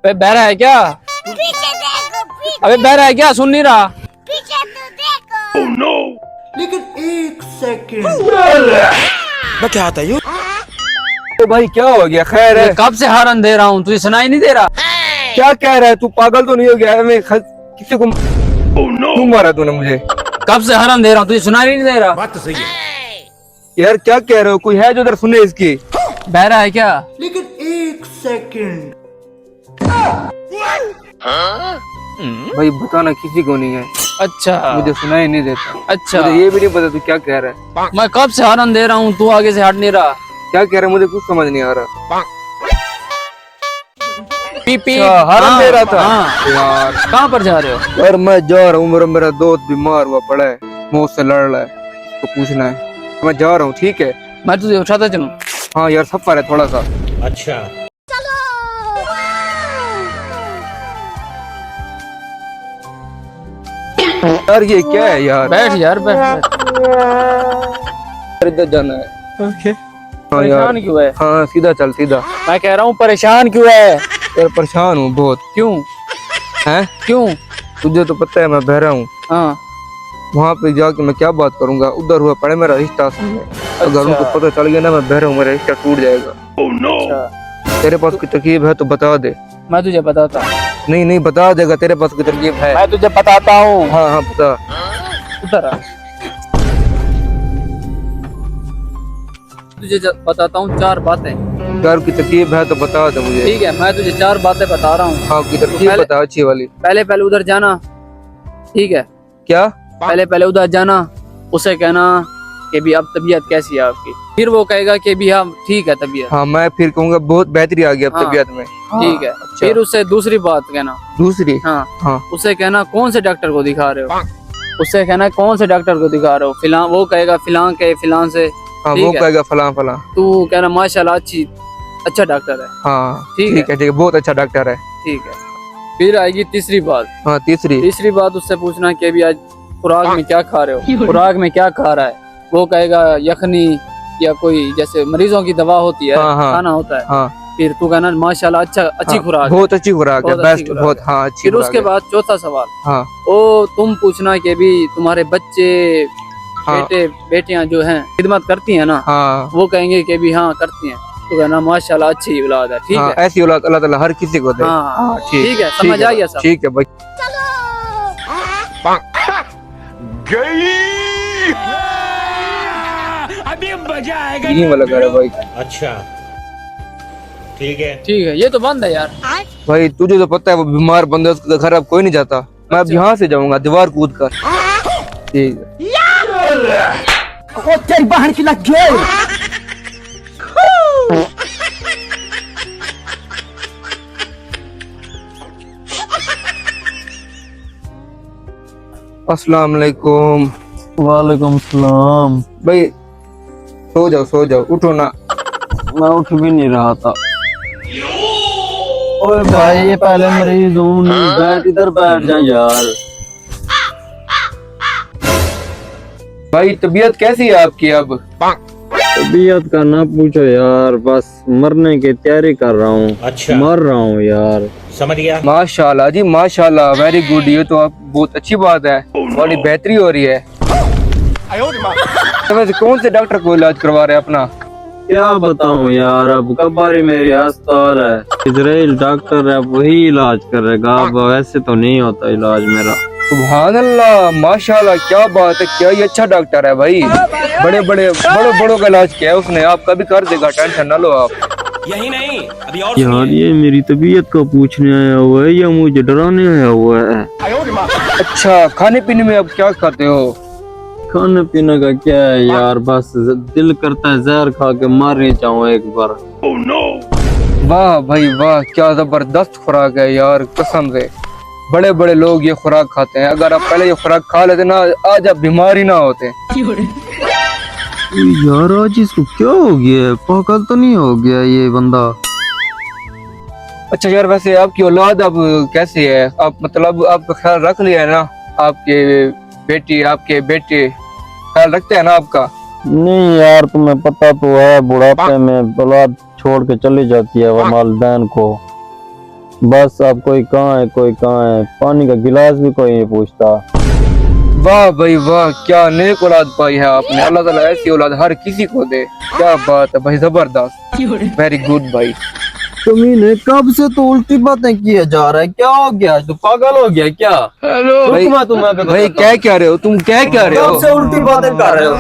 अबे बहरा है क्या? पीछे देखो, पीछे अबे बहरा है क्या? सुन नहीं रहा? पीछे तो देखो। लेकिन एक सेकंड। मैं क्या आता हूँ? तो भाई क्या हो गया? खैर है? मैं कब से हारन दे रहा हूँ, तुझे सुनाई नहीं दे रहा? क्या कह रहा है तू? पागल तो नहीं हो गया? किसी को क्यों मारा तूने मुझे? कब से हारन दे रहा हूँ, तुझे सुनाई नहीं दे रहा? बात तो सही है। यार क्या कह रहे हो? कोई है जो उधर सुने इसकी? बहरा है क्या? लेकिन एक सेकंड। भाई बताना किसी को नहीं है, अच्छा मुझे सुनाई नहीं देता। अच्छा, मुझे ये भी नहीं पता तू क्या कह रहा है। मैं कब से हारन दे रहा हूँ, तू आगे से हट नहीं रहा। क्या कह रहा है मुझे कुछ समझ नहीं आ रहा। पी पी अच्छा, हारन दे रहा था। हाँ। यार कहाँ पर जा रहे हो? यार मैं जा रहा हूँ, मेरा दोस्त बीमार हुआ पड़ा है, मौत से लड़ रहा है, तो पूछना है। मैं जा रहा हूँ, ठीक है? मैं तुझे उठाता चलूं? हाँ यार सफर है थोड़ा सा। अच्छा, यार ये क्या है यार? बैठ यार, बैठ इधर जाना है। ओके। हाँ यार, परेशान क्यों है? हाँ सीधा चल सीधा। मैं कह रहा हूँ परेशान क्यों है? यार परेशान हूँ बहुत। क्यों? हैं? क्यों? तुझे तो पता है मैं बहरा हूँ, हाँ। वहाँ पे जाके मैं क्या बात करूंगा? उधर हुआ पड़े मेरा रिश्ता। अगर उनको पता चल गया ना मैं बहरा हूँ, मेरा रिश्ता टूट जाएगा। अच्छा, तेरे पास कोई तरकीब है तो बता दे। मैं तुझे बताता हूँ। नहीं नहीं बता देगा, तेरे पास कोई तरकीब है? मैं तुझे बताता हूँ। हाँ हाँ बता। उधर आ। तुझे बताता हूँ 4 बातें। यार की तरकीब है तो बता दे मुझे। ठीक है, मैं तुझे 4 बातें बता रहा हूँ। हाँ की तरकीब पहले- बता अच्छी वाली। पहले उधर जाना, ठीक है? क्या? पहले उधर जाना, उसे कहना कि भी अब तबीयत कैसी है आपकी। फिर वो कहेगा कि भी हाँ ठीक है तबीयत। हाँ मैं फिर कहूँगा बहुत बेहतरी आ गई अब हाँ। तबीयत में। ठीक है। अच्छा। फिर उससे दूसरी बात कहना। दूसरी? हाँ, हाँ उसे कहना कौन से डॉक्टर को दिखा रहे हो। उससे कहना कौन से डॉक्टर को दिखा रहे हो। फिलहाल वो कहेगा फिलहाल के फिलहाल से। हाँ ठीक वो है। कहेगा फलां फलां। तू कहना माशाल्लाह अच्छा डॉक्टर है। हाँ ठीक ठीक है ठीक है, बहुत अच्छा डॉक्टर है। ठीक है। फिर आएगी तीसरी बात। हाँ तीसरी बात उससे पूछना कि भी आज खुराक में क्या खा रहे हो, खुराक में क्या खा रहा है। वो कहेगा यखनी या कोई जैसे मरीजों की दवा होती है, हाँ, हाँ। खाना होता है। हाँ फिर तू कहना माशाल्लाह अच्छी हाँ, खुराक है। बहुत अच्छी खुराक है, बहुत अच्छी बेस्ट खुराक बहुत। है। हाँ अच्छी फिर खुराक उसके है। बाद चौथा सवाल, हाँ ओ तुम पूछना कि भी तुम्हारे बच्चे हाँ बेटे बेटियां जो हैं खिदमत करती हैं ना। हाँ वो कहेंगे कि भी हाँ करती हैं। तो कहना माशाल्लाह अच्छी औलाद है। ठीक हाँ, है? ऐसी औलाद अल्लाह ताला हर किसी को दे। हाँ ठीक है, ठीक समझ आ है गया भाई, सब? ठीक है भाई। अभी मजा आएगा। यही वाला घर है भाई। अच्छा, ठीक है। ठीक है, ये तो बंद है यार। भाई तुझे तो पता है वो बीमार बंदा, उसके घर अब कोई नहीं जाता। मैं अब अच्छा। यहाँ से जाऊंगा दीवार कूद कर। ठीक है। ओ तेरी बहन की लग गई। अस्सलाम वालेकुम। वालेकुम सलाम। भाई सो जाओ उठो ना। मैं उठ भी नहीं रहा था। ओए भाई ये पहले मरीज हूँ, नहीं बैठ इधर बैठ जा यार। भाई तबीयत कैसी है आपकी अब? तबीयत का ना पूछो यार, बस मरने की तैयारी कर रहा हूँ। अच्छा, मर रहा हूँ यार। समझ गया। माशाल्लाह जी माशाल्लाह, वेरी गुड। ये तो आप बहुत अच्छी बात है, बड़ी बेहतरी हो रही है। तो वैसे कौन से डॉक्टर को इलाज करवा रहे हैं अपना? क्या बताऊँ यार, अब कबारी मेरी अस्पताल है, इजराइल डॉक्टर है, वही इलाज करेगा। अब वैसे तो नहीं होता इलाज मेरा। सुभान अल्लाह माशाल्लाह, क्या बात है, क्या ये अच्छा डॉक्टर है भाई। बड़ों का इलाज किया है उसने, आपका भी कर देगा, टेंशन ना लो आप। यही नहीं, अभी और यार ये मेरी तबीयत को पूछने आया हुआ है या मुझे डराने आया हुआ है? अच्छा, खाने पीने में अब क्या खाते हो? खाने पीने का क्या है यार, बस दिल करता है जहर खा के मार ही जाऊं एक बार। वाह भाई वाह, क्या जबरदस्त खुराक है यार, कसम से। बड़े बड़े लोग ये खुराक खाते हैं। अगर आप पहले ये खुराक खा लेते ना, आज आप बीमार ही ना होते। यार आज इसको क्या हो गया है? पागल तो नहीं हो गया ये बंदा? अच्छा यार, वैसे आपकी औलाद अब कैसी है? आप मतलब आपका ख्याल रख लिया है ना? आपके बेटी आपके बेटे ख्याल रखते हैं ना आपका? नहीं यार, तुम्हें पता तो है बुढ़ापे में औलाद छोड़ के चली जाती है वालिदैन को। बस अब कोई कहाँ है, कोई कहाँ है, पानी का गिलास भी कोई नहीं पूछता। वाह भाई वाह, क्या नेक औलाद पाई है आपने। अल्लाह ताला ऐसी औलाद हर किसी को दे। क्या बात है भाई, जबरदस्त, वेरी गुड भाई। तुमने कब से तो उल्टी बातें किए जा रहा है, क्या हो गया? तू पागल हो गया क्या? भाई, भाई क्या कह रहे हो तुम, क्या कह रहे हो? कब से उल्टी बातें कर रहे हो?